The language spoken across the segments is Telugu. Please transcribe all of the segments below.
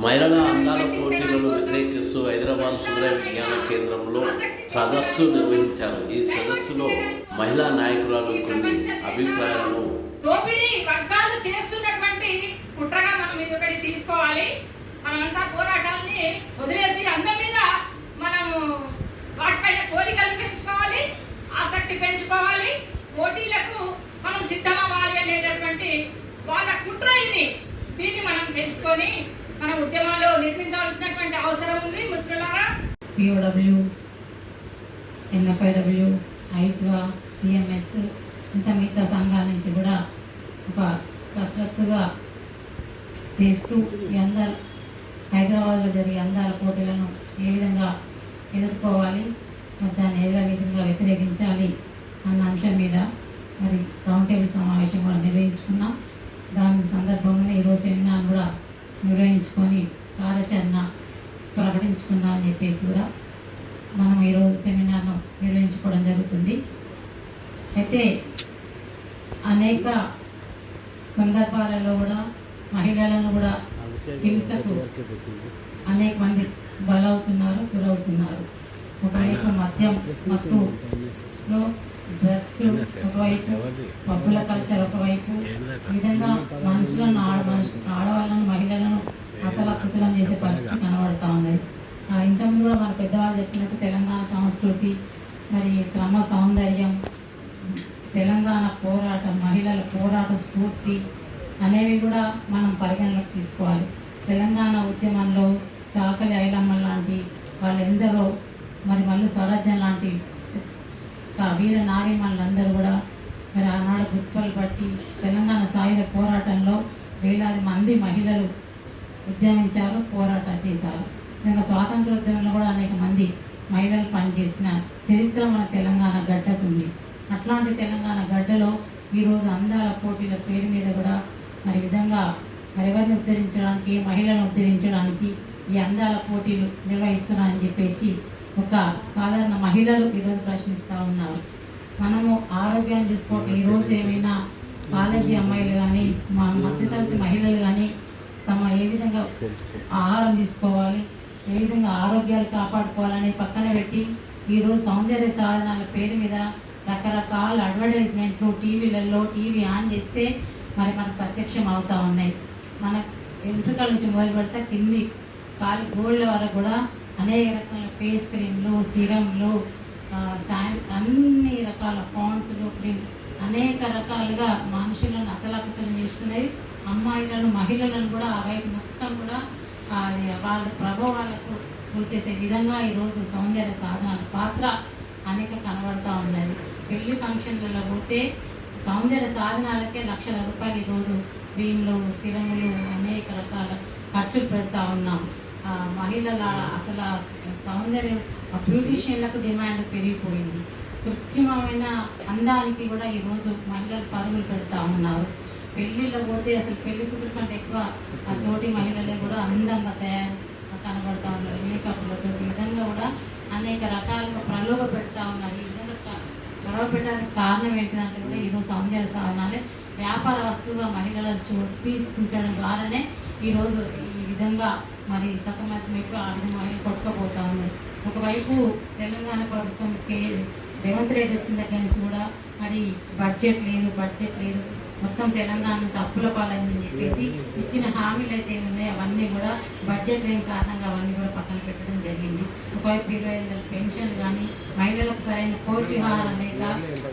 మహిళల అందాల పోటీలను వ్యతిరేకిస్తూ హైదరాబాద్ సుందర విజ్ఞాన కేంద్రంలో సదస్సు నిర్వహించారు. ఈ సదస్సులో మహిళా నాయకురాలు కొన్ని అభిప్రాయాలను దోపిడీ వర్గాలు చేస్తున్నటువంటి కుట్రగా మనం ఇది తీసుకోవాలి. మనమంతా పోరాటాన్ని వదిలేసి అందరి మీద మనం వాటిపైన కోరికలు పెంచుకోవాలి, ఆసక్తి పెంచుకోవాలి, పోటీలకు మనం సిద్ధమవ్వాలి అనేటటువంటి వాళ్ళ కుట్ర ఇది. దీన్ని మనం తెలుసుకొని మన ఉద్యమాలు నిర్మించాల్సినటువంటి అవసరం ఉంది. మిత్రులారా, POW, NFIW, ఐద్వా, CMS ఇంకా మిగతా సంఘాల నుంచి కూడా ఒక కసరత్తుగా చేస్తూ ఈ అందాల హైదరాబాద్లో జరిగే అందాల పోటీలను ఏ విధంగా ఎదుర్కోవాలి, దాన్ని ఏ విధంగా వ్యతిరేకించాలి అన్న అంశం మీద మరి రౌండ్ టేబుల్ సమావేశం కూడా నిర్వహించుకున్నాం. దాని సందర్భంలో ఈరోజు సెమినార్ కూడా నిర్వహించుకొని కార్యాచరణ ప్రకటించుకుందామని చెప్పేసి కూడా మనం ఈరోజు సెమినార్ను నిర్వహించుకోవడం జరుగుతుంది. అయితే అనేక సందర్భాలలో కూడా మహిళలను కూడా హింసకు అనేక మంది బలవుతున్నారు, గురవుతున్నారు. ఒకవైపు మద్యం మత్తులో డ్రగ్స్, ఒకవైపు పబ్బుల కల్చర్, ఒకవైపు విధంగా మనుషులను ఆడవాళ్ళను మహిళలను అతలకుతలం చేసే పరిస్థితి కనబడుతూ ఉన్నది. ఇంతకుముందు కూడా మన పెద్దవాళ్ళు చెప్పినట్టు తెలంగాణ సంస్కృతి, మరి శ్రమ సౌందర్యం, తెలంగాణ పోరాటం, మహిళల పోరాట స్ఫూర్తి అనేవి కూడా మనం పరిగణలోకి తీసుకోవాలి. తెలంగాణ ఉద్యమంలో చాకలి ఐలమ్మ లాంటి వాళ్ళెందరో, మరి మళ్ళీ స్వరాజ్యం లాంటి వీర నారీమణులందరూ కూడా మరి ఆనాడు గుర్తులు బట్టి తెలంగాణ సాయుధ పోరాటంలో వేలాది మంది మహిళలు ఉద్యమించారు, పోరాటాలు చేశారు. ఇంకా స్వాతంత్రోద్యమంలో కూడా అనేక మంది మహిళలు పనిచేసిన చరిత్ర మన తెలంగాణ గడ్డకు ఉంది. అట్లాంటి తెలంగాణ గడ్డలో ఈరోజు అందాల పోటీల పేరు మీద కూడా మరి విధంగా ఎవరిని ఉద్ధరించడానికి, మహిళలను ఉద్ధరించడానికి ఈ అందాల పోటీలు నిర్వహిస్తున్నారని చెప్పేసి ఒక సాధారణ మహిళలు ఈరోజు ప్రశ్నిస్తూ ఉన్నారు. మనము ఆరోగ్యాన్ని చూసుకోవటం, ఈరోజు ఏమైనా కాలేజీ అమ్మాయిలు కానీ మా మధ్యతరగతి మహిళలు కానీ తమ ఏ విధంగా ఆహారం తీసుకోవాలి, ఏ విధంగా ఆరోగ్యాలు కాపాడుకోవాలని పక్కన పెట్టి ఈరోజు సౌందర్య సాధనాల పేరు మీద రకరకాల అడ్వర్టైజ్మెంట్లు టీవీలలో టీవీ ఆన్ చేస్తే మరి మనకు ప్రత్యక్షం అవుతూ ఉన్నాయి. మన వెంట్రుకల నుంచి మొదలు పెడితే కింది కాలి గోళ్ళ వరకు కూడా అనేక రకాల ఫేస్ క్రీమ్లు, సిరమ్లు, అన్ని రకాల ఫాండ్స్లు, క్రీమ్ అనేక రకాలుగా మనుషులను అతలాకుతలం చేస్తున్నాయి. అమ్మాయిలను మహిళలను కూడా ఆ వైపు మొత్తం కూడా వాళ్ళ ప్రభావాలకు గురి చేసే విధంగా ఈరోజు సౌందర్య సాధనాల పాత్ర అనేక కనబడుతూ ఉన్నది. పెళ్లి ఫంక్షన్లలో పోతే సౌందర్య సాధనాలకే లక్షల రూపాయలు ఈరోజు క్రీమ్లు, సిరములు అనేక రకాల ఖర్చులు పెడతా ఉన్నాం. మహిళల అసలు సౌందర్య బ్యూటిషియన్లకు డిమాండ్ పెరిగిపోయింది. కృత్రిమమైన అందానికి కూడా ఈరోజు మహిళలు పరుగులు పెడతా ఉన్నారు. పెళ్ళిళ్ళ పోతే అసలు పెళ్లి కూతురు కంటే ఎక్కువ తోటి మహిళలే కూడా అందంగా కనబడతా ఉన్నారు. మేకప్లతో ఈ విధంగా కూడా అనేక రకాలుగా ప్రలోభ పెడతా ఉన్నారు. ఈ విధంగా ప్రలోభ పెట్టడానికి కారణం ఏంటంటే కూడా ఈరోజు సౌందర్య సాధనాలే వ్యాపార వస్తువుగా మహిళలను చూపించడం ద్వారానే ఈరోజు ఈ విధంగా మరి సతమతమైపోయి ఆ విధంగా మహిళలు కొట్టుకుపోతా ఉన్నారు. ఒకవైపు తెలంగాణ ప్రభుత్వం రేవంత్ రెడ్డి వచ్చిన దగ్గర నుంచి కూడా మరి బడ్జెట్ లేదు, మొత్తం తెలంగాణ అప్పుల పాలైందని చెప్పేసి ఇచ్చిన హామీలు అయితే ఏమున్నాయో అవన్నీ కూడా బడ్జెట్ లేని కారణంగా అవన్నీ కూడా పక్కన పెట్టడం జరిగింది. ఒకవైపు 20,000 పెన్షన్లు కానీ, మహిళలకు సరైన పౌష్టికాహారం లేక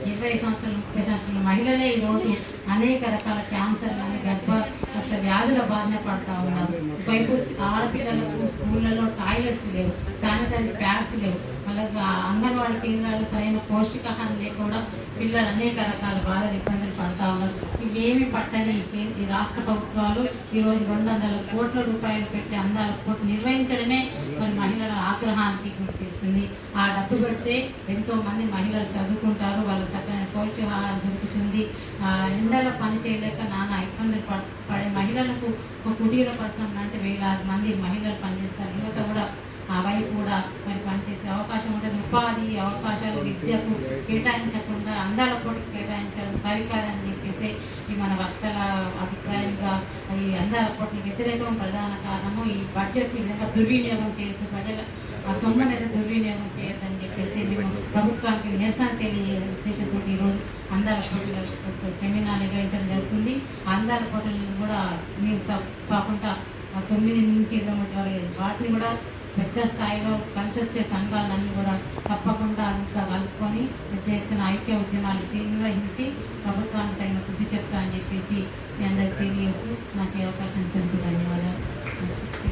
20 సంవత్సరాలు 30 సంవత్సరాల మహిళలే ఈరోజు అనేక రకాల క్యాన్సర్ కానీ గర్భవస్థ వ్యాధుల బారిన పడతా ఉన్నారు. ఒకవైపు ఆడపిల్లలకు స్కూళ్ళలో టాయిలెట్స్ లేవు, శానిటరీ ప్యాడ్స్ లేవు, అలాగే అంగన్వాడీ కేంద్రాలు సరైన పౌష్టికాహారం లేకుండా పిల్లలు అనేక రకాల బాధలు ఇబ్బందులు పడతా ఉన్నారు. ఇవేమి పట్టని ఈ రాష్ట్ర ప్రభుత్వాలు ఈరోజు 200 కోట్ల రూపాయలు పెట్టి అందాల పోటీ నిర్వహించడమే మరి మహిళల ఆగ్రహానికి గుర్తిస్తుంది. ఆ డబ్బు పెడితే ఎంతో మంది మహిళలు చదువుకుంటారు, వాళ్ళకి చక్కని పౌష్టికాహారం దొరుకుతుంది. ఎండల పని చేయలేక నానా ఇబ్బందులు పడే మహిళలకు ఒక కుటీర పరిశ్రమ అంటే వేలాది మంది మహిళలు పనిచేస్తారు. యువత కూడా ఆ వైపు కూడా మరి పనిచేసే అవకాశం ఉంటుంది. ఉపాధి అవకాశాలు విద్యకు కేటాయించకుండా అందాల పోటీకి కేటాయించడం సరికాదని చెప్పేసి ఈ మన వక్తల అభిప్రాయంగా ఈ అందాల పోటీ వ్యతిరేకం ప్రధాన కారణము. ఈ బడ్జెట్ విధంగా దుర్వినియోగం చేయొద్దు, ప్రజల ఆ సొమ్ముని అయితే దుర్వినియోగం చేయొద్దని చెప్పేసి మేము ప్రభుత్వానికి నిరసన తెలియజే ఉద్దేశంతో ఈరోజు అందాల పోటీల సెమినార్ నిర్వహించడం జరుగుతుంది. ఆ అందాల పోటీలను కూడా మేము కాకుండా 9 నుంచి 23 వరకు వాటిని కూడా పెద్ద స్థాయిలో కలిసి వచ్చే సంఘాలన్నీ కూడా తప్పకుండా ఇంకా కలుపుకొని పెద్ద ఎత్తున ఐక్య ఉద్యమాలు నిర్వహించి ప్రభుత్వానికి తగిన బుద్ధి చెప్తా అని చెప్పేసి మీ అందరికి తెలియజేస్తూ నాకు ఈ అవకాశం ఇచ్చినందుకు ధన్యవాదాలు.